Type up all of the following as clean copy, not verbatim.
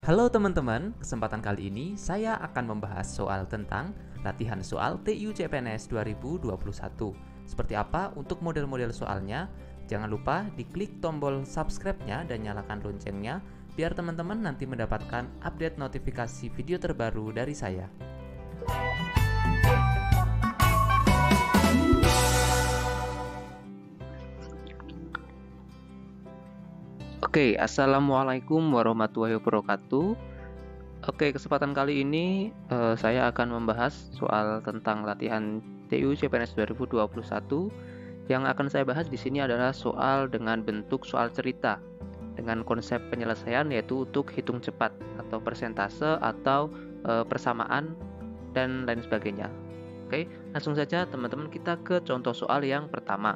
Halo teman-teman, kesempatan kali ini saya akan membahas soal tentang latihan soal TU CPNS 2021. Seperti apa untuk model-model soalnya? Jangan lupa diklik tombol subscribe-nya dan nyalakan loncengnya biar teman-teman nanti mendapatkan update notifikasi video terbaru dari saya. Oke, Assalamualaikum warahmatullahi wabarakatuh. Oke, kesempatan kali ini saya akan membahas soal tentang latihan TU CPNS 2021. Yang akan saya bahas di sini adalah soal dengan bentuk soal cerita dengan konsep penyelesaian yaitu untuk hitung cepat atau persentase atau persamaan dan lain sebagainya. Oke, langsung saja teman-teman kita ke contoh soal yang pertama.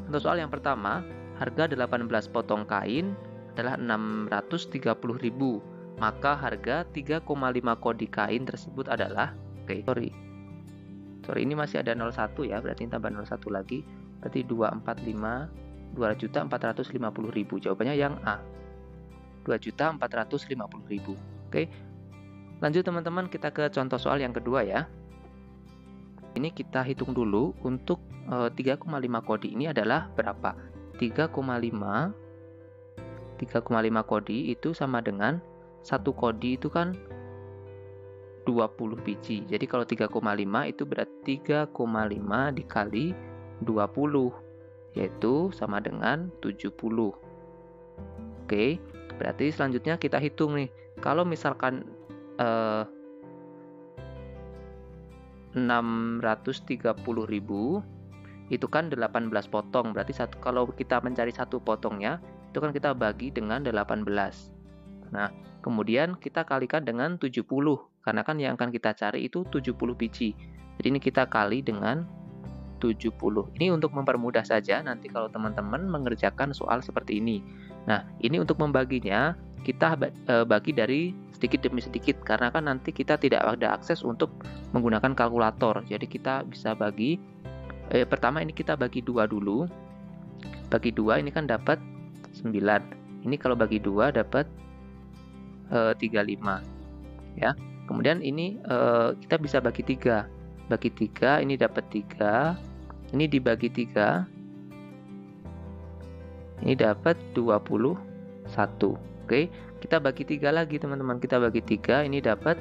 Contoh soal yang pertama, harga 18 potong kain adalah 630.000. Maka harga 3,5 kodi kain tersebut adalah sorry ini masih ada 01 ya, berarti tambah 01 lagi, berarti 2.450.000. Jawabannya yang A, 2.450.000. Oke, lanjut teman-teman, kita ke contoh soal yang kedua ya. Ini kita hitung dulu untuk 3,5 kodi ini adalah berapa? 3,5 kodi itu sama dengan 1 kodi itu kan 20 biji. Jadi kalau 3,5 itu berarti 3,5 dikali 20, yaitu sama dengan 70. Oke, berarti selanjutnya kita hitung nih. Kalau misalkan 630.000 itu kan 18 potong, berarti kalau kita mencari satu potongnya itu kan kita bagi dengan 18. Nah, kemudian kita kalikan dengan 70, karena kan yang akan kita cari itu 70 biji. Jadi ini kita kali dengan 70. Ini untuk mempermudah saja nanti kalau teman-teman mengerjakan soal seperti ini. Nah, ini untuk membaginya kita bagi dari sedikit demi sedikit, karena kan nanti kita tidak ada akses untuk menggunakan kalkulator. Jadi kita bisa bagi, pertama ini kita bagi 2 dulu. Bagi 2 ini kan dapat 9. Ini kalau bagi 2 dapat 35 ya. Kemudian ini kita bisa bagi 3. Bagi 3 ini dapat 3. Ini dibagi 3. Ini dapat 21. Oke, kita bagi 3 lagi teman-teman. Kita bagi 3, ini dapat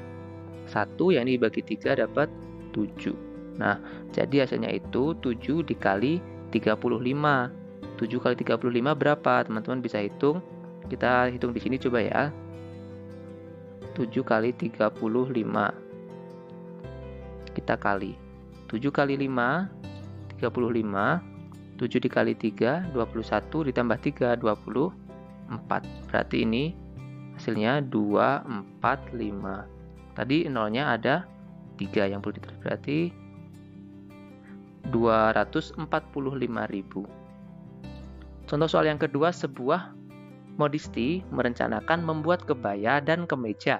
1, yang ini dibagi 3 dapat 7. Nah, jadi hasilnya itu 7 dikali 35. 7 kali 35 berapa? Teman-teman bisa hitung. Kita hitung di sini coba ya. 7 kali 35. Kita kali 7 kali 5 35. 7 dikali 3 21, ditambah 3 24. Berarti ini hasilnya 245. Tadi nolnya ada 3 yang perlu ditulis, berarti 245.000. Contoh soal yang kedua, sebuah modisti merencanakan membuat kebaya dan kemeja.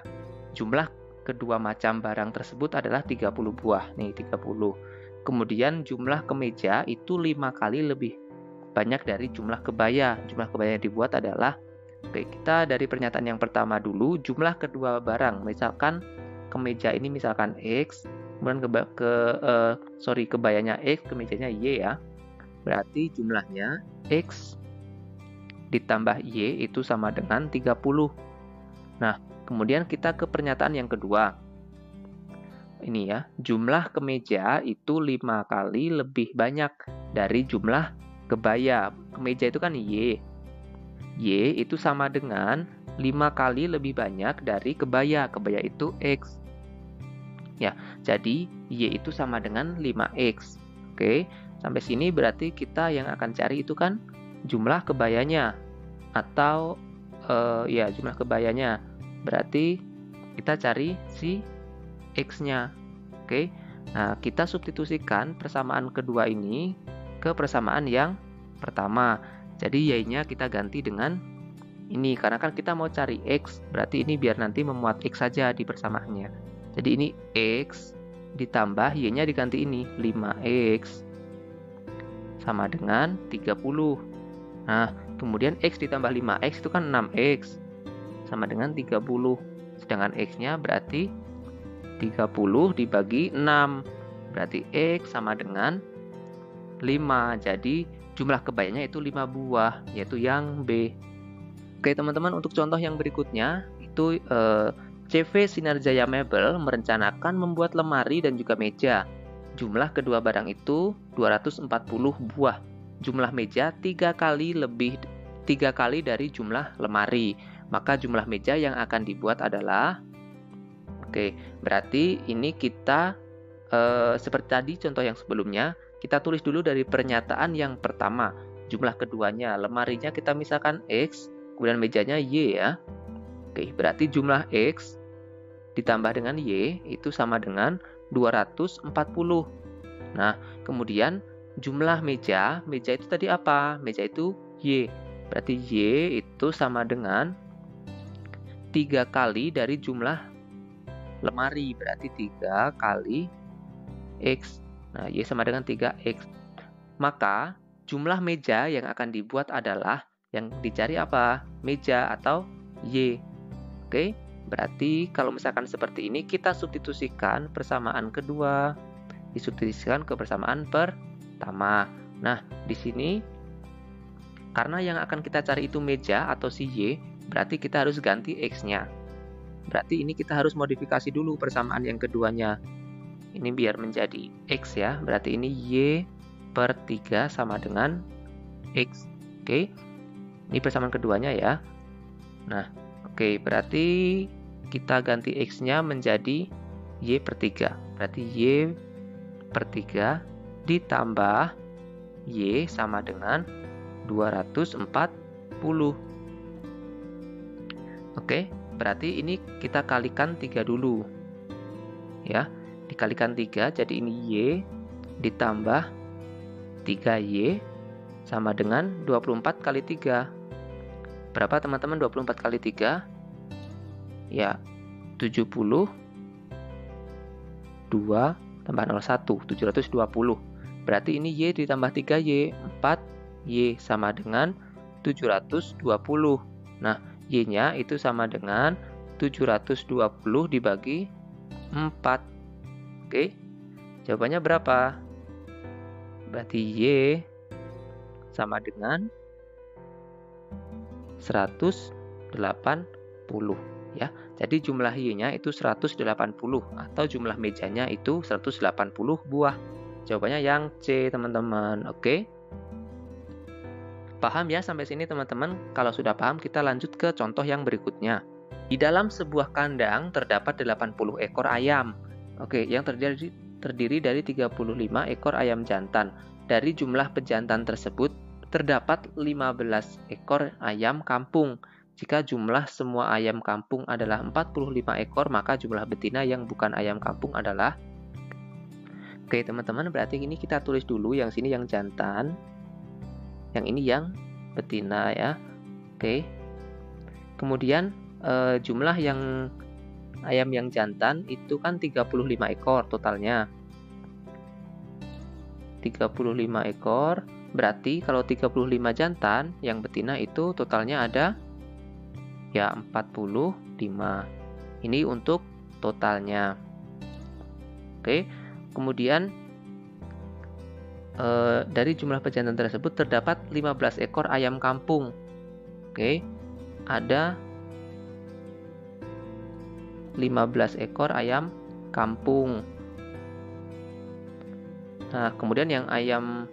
Jumlah kedua macam barang tersebut adalah 30 buah. Nih, 30. Kemudian jumlah kemeja itu 5 kali lebih banyak dari jumlah kebaya. Jumlah kebaya yang dibuat adalah, oke, kita dari pernyataan yang pertama dulu, jumlah kedua barang. Misalkan kemeja ini misalkan X, kemudian kebayanya X, kemejanya Y ya. Berarti jumlahnya X ditambah Y itu sama dengan 30. Nah, kemudian kita ke pernyataan yang kedua. Ini ya, jumlah kemeja itu 5 kali lebih banyak dari jumlah kebaya. Kemeja itu kan Y. Y itu sama dengan 5 kali lebih banyak dari kebaya. Kebaya itu X. Ya, jadi Y itu sama dengan 5X. Oke, sampai sini berarti kita yang akan cari itu kan jumlah kebayanya, atau jumlah kebayanya. Berarti kita cari si X-nya. Oke. Nah, kita substitusikan persamaan kedua ini ke persamaan yang pertama. Jadi Y-nya kita ganti dengan ini, karena kan kita mau cari X, berarti ini biar nanti memuat X saja di persamaannya. Jadi ini X ditambah Y-nya diganti ini 5X sama dengan 30. Nah, kemudian X ditambah 5X itu kan 6X sama dengan 30. Sedangkan X-nya berarti 30 dibagi 6. Berarti X sama dengan 5. Jadi jumlah kebayanya itu 5 buah, yaitu yang B. Oke teman-teman, untuk contoh yang berikutnya itu CV Sinarjaya Mebel merencanakan membuat lemari dan juga meja. Jumlah kedua barang itu 240 buah. Jumlah meja 3 kali dari jumlah lemari. Maka jumlah meja yang akan dibuat adalah, oke, berarti ini kita seperti tadi contoh yang sebelumnya, kita tulis dulu dari pernyataan yang pertama. Jumlah keduanya, lemarinya kita misalkan X, kemudian mejanya Y ya. Oke, berarti jumlah X ditambah dengan Y itu sama dengan 240. Nah, kemudian jumlah meja itu tadi apa? Meja itu Y. Berarti Y itu sama dengan 3 kali dari jumlah lemari. Berarti 3 kali X. Nah, Y sama dengan 3X. Maka jumlah meja yang akan dibuat adalah, yang dicari apa? Meja atau Y. Oke, berarti kalau misalkan seperti ini, kita substitusikan persamaan kedua, disubstitusikan ke persamaan pertama. Nah, di sini, karena yang akan kita cari itu meja atau si Y, berarti kita harus ganti X-nya. Berarti ini kita harus modifikasi dulu persamaan yang keduanya. Ini biar menjadi X ya, berarti ini Y per 3 sama dengan X. Oke, ini persamaan keduanya ya. Nah, oke, berarti kita ganti X-nya menjadi Y per 3. Berarti Y per 3 ditambah Y sama dengan 240. Oke, berarti ini kita kalikan 3 dulu. Ya, dikalikan 3, jadi ini Y ditambah 3Y sama dengan 24 kali 3. Berapa teman-teman 24 kali 3? Ya, 72 tambah 01, 720. Berarti ini Y ditambah 3Y, 4Y sama dengan 720. Nah, Y-nya itu sama dengan 720 dibagi 4. Oke, jawabannya berapa? Berarti Y sama dengan 180 ya. Jadi jumlah Y-nya itu 180 atau jumlah mejanya itu 180 buah. Jawabannya yang C, teman-teman. Oke. Paham ya sampai sini, teman-teman? Kalau sudah paham, kita lanjut ke contoh yang berikutnya. Di dalam sebuah kandang terdapat 80 ekor ayam. Oke, yang terdiri dari 35 ekor ayam jantan. Dari jumlah pejantan tersebut terdapat 15 ekor ayam kampung. Jika jumlah semua ayam kampung adalah 45 ekor, maka jumlah betina yang bukan ayam kampung adalah. Oke, teman-teman, berarti ini kita tulis dulu yang sini yang jantan, yang ini yang betina ya. Oke. Kemudian jumlah yang ayam yang jantan itu kan 35 ekor totalnya. 35 ekor, berarti kalau 35 jantan, yang betina itu totalnya ada ya 45. Ini untuk totalnya. Oke. Kemudian dari jumlah pejantan tersebut terdapat 15 ekor ayam kampung. Oke. Ada 15 ekor ayam kampung. Nah, kemudian yang ayam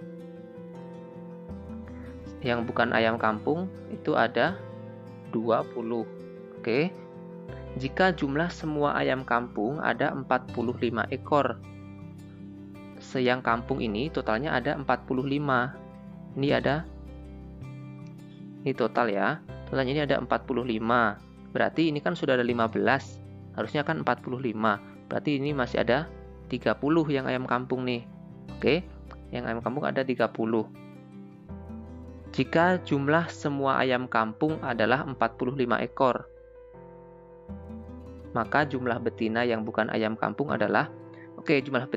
yang bukan ayam kampung itu ada 20. Oke. Jika jumlah semua ayam kampung ada 45 ekor. Yang kampung ini totalnya ada 45. Ini total ya. Totalnya ini ada 45. Berarti ini kan sudah ada 15. Harusnya kan 45. Berarti ini masih ada 30 yang ayam kampung nih. Oke. Yang ayam kampung ada 30. Jika jumlah semua ayam kampung adalah 45 ekor, maka jumlah betina yang bukan ayam kampung adalah, oke, jumlah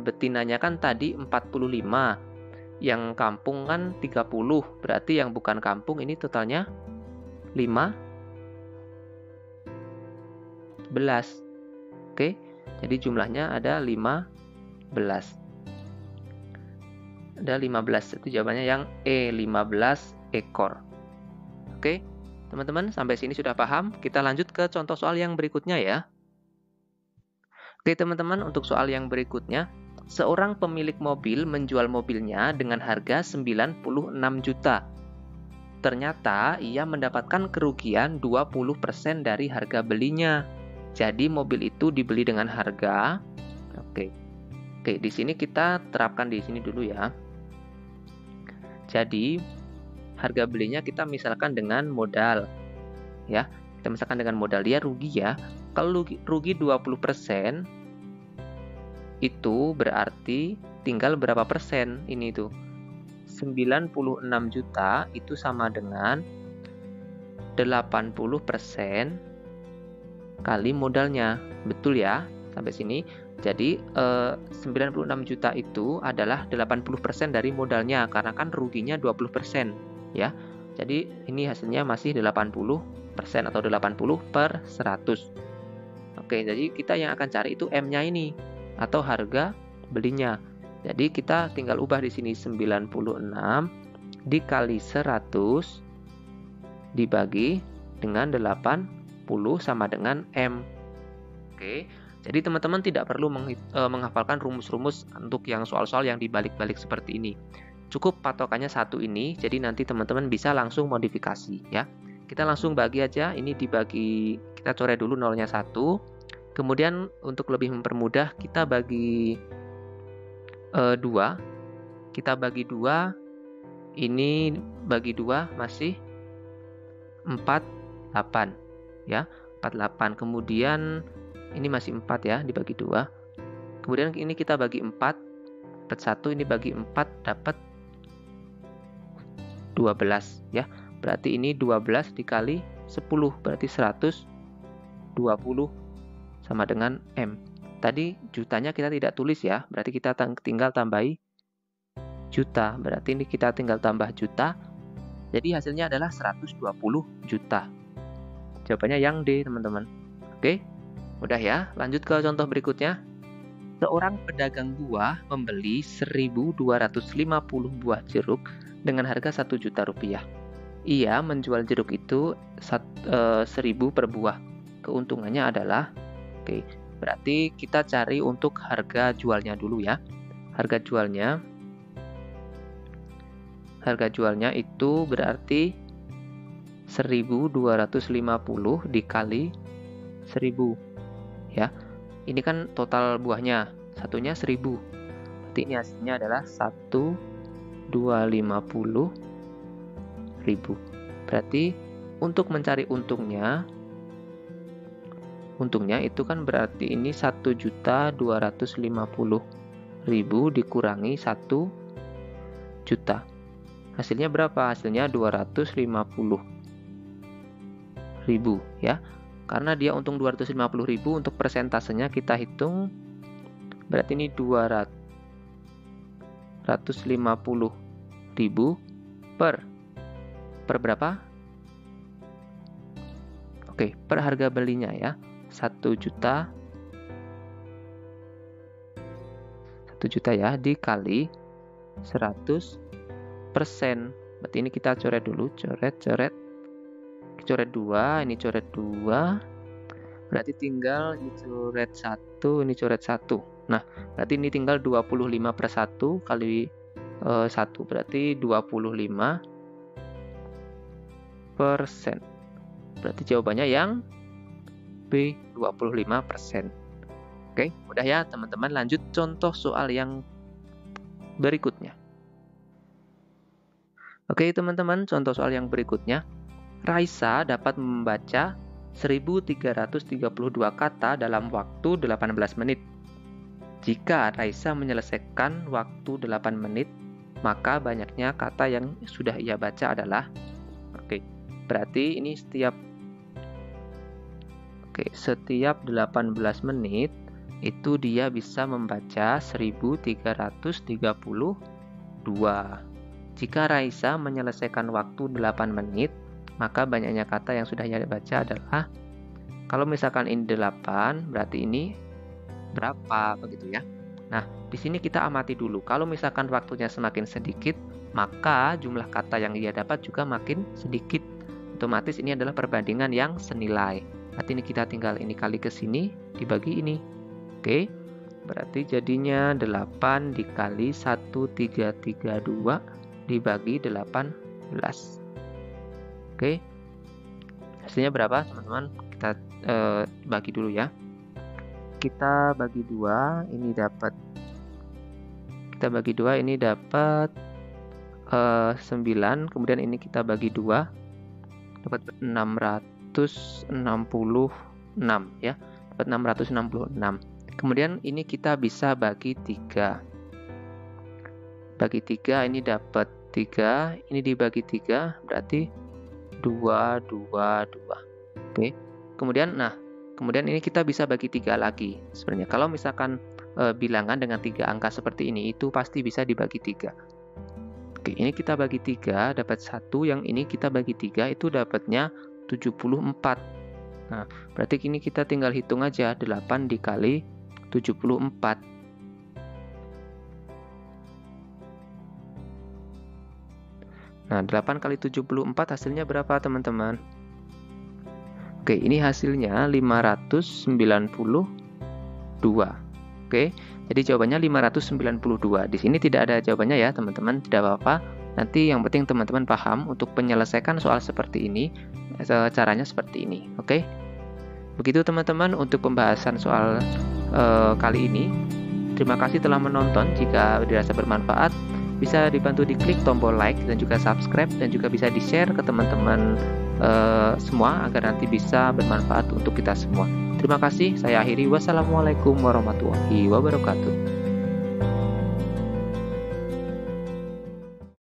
betinanya kan tadi 45, yang kampung kan 30, berarti yang bukan kampung ini totalnya 15. Oke, jadi jumlahnya ada 15. Ada 15, itu jawabannya yang E, 15 ekor. Oke, teman-teman sampai sini sudah paham? Kita lanjut ke contoh soal yang berikutnya ya. Oke teman-teman, untuk soal yang berikutnya, seorang pemilik mobil menjual mobilnya dengan harga 96 juta. Ternyata ia mendapatkan kerugian 20% dari harga belinya. Jadi mobil itu dibeli dengan harga, Oke, di sini kita terapkan di sini dulu ya. Jadi harga belinya kita misalkan dengan modal ya. Kita misalkan dengan modal, dia rugi ya. Kalau rugi 20%, itu berarti tinggal berapa persen ini tuh? 96 juta itu sama dengan 80% kali modalnya. Betul ya? Sampai sini. Jadi 96 juta itu adalah 80% dari modalnya karena kan ruginya 20% ya. Jadi ini hasilnya masih 80% atau 80/100. Oke, jadi kita yang akan cari itu M-nya ini atau harga belinya. Jadi kita tinggal ubah di sini 96 dikali 100 dibagi dengan 80 sama dengan M. Oke. Jadi teman-teman tidak perlu menghafalkan rumus-rumus untuk yang soal-soal yang dibalik-balik seperti ini. Cukup patokannya satu ini, jadi nanti teman-teman bisa langsung modifikasi ya. Kita langsung bagi aja, ini dibagi, kita coret dulu nolnya 1. Kemudian untuk lebih mempermudah, kita bagi 2. Kita bagi 2, ini bagi 2 masih 48 ya. 48, kemudian ini masih 4 ya, dibagi 2. Kemudian ini kita bagi 4, dapat 1, ini bagi 4, dapat 12 ya. Berarti ini 12 dikali 10, berarti 120 sama dengan M. Tadi jutanya kita tidak tulis ya, berarti kita tinggal tambahi juta. Berarti ini kita tinggal tambah juta, jadi hasilnya adalah 120 juta. Jawabannya yang D, teman-teman. Oke, udah ya, lanjut ke contoh berikutnya. Seorang pedagang buah membeli 1.250 buah jeruk dengan harga 1 juta rupiah. Ia menjual jeruk itu 1.000 per buah. Keuntungannya adalah, oke, berarti kita cari untuk harga jualnya dulu ya. Harga jualnya itu berarti 1.250 dikali 1.000 ya. Ini kan total buahnya, satunya 1.000. Berarti ini hasilnya adalah 1.250.000. Berarti untuk mencari untungnya itu kan berarti ini 1.250.000 dikurangi 1 juta. Hasilnya berapa? Hasilnya 250.000 ya. Karena dia untung 250.000, untuk persentasenya kita hitung, berarti ini 250.000 per berapa? Oke, per harga belinya ya, 1 juta ya, dikali 100%. Berarti ini kita coret dulu, coret 2, ini coret 2. Berarti tinggal ini coret 1, ini coret 1. Nah, berarti ini tinggal 25/1 kali 1, berarti 25%. Berarti jawabannya yang B, 25%. Oke, udah ya teman-teman, lanjut contoh soal yang berikutnya. Oke teman-teman, contoh soal yang berikutnya. Raisa dapat membaca 1.332 kata dalam waktu 18 menit. Jika Raisa menyelesaikan waktu 8 menit, maka banyaknya kata yang sudah ia baca adalah, berarti ini setiap 18 menit itu dia bisa membaca 1.332. Jika Raisa menyelesaikan waktu 8 menit, maka banyaknya kata yang sudah ia baca adalah Kalau misalkan ini 8, berarti ini berapa begitu ya. Nah, di sini kita amati dulu. Kalau misalkan waktunya semakin sedikit, maka jumlah kata yang ia dapat juga makin sedikit. Otomatis ini adalah perbandingan yang senilai. Berarti ini kita tinggal ini kali ke sini, dibagi ini. Oke, berarti jadinya 8 dikali 1332 dibagi 18. Oke, hasilnya berapa teman-teman? Kita bagi dulu ya. Kita bagi 2, ini dapat 9, kemudian ini kita bagi 2 dapat 666 ya. Dapat 666. Kemudian ini kita bisa bagi 3. Bagi 3 ini dapat 3, ini dibagi 3 berarti 2, 2, 2. Oke. Kemudian ini kita bisa bagi 3 lagi. Sebenarnya kalau misalkan bilangan dengan 3 angka seperti ini, itu pasti bisa dibagi 3. Oke, ini kita bagi 3 dapat 1, yang ini kita bagi 3 itu dapatnya 74. Nah, berarti ini kita tinggal hitung aja 8 dikali 74. Nah, 8 kali 74 hasilnya berapa teman-teman? Oke, ini hasilnya 592. Oke, jadi jawabannya 592. Di sini tidak ada jawabannya ya teman-teman, tidak apa-apa. Nanti yang penting teman-teman paham untuk menyelesaikan soal seperti ini, caranya seperti ini. Oke, begitu teman-teman untuk pembahasan soal kali ini. Terima kasih telah menonton. Jika dirasa bermanfaat, bisa dibantu diklik tombol like dan juga subscribe, dan juga bisa di-share ke teman-teman semua agar nanti bisa bermanfaat untuk kita semua. Terima kasih, saya akhiri. Wassalamualaikum warahmatullahi wabarakatuh.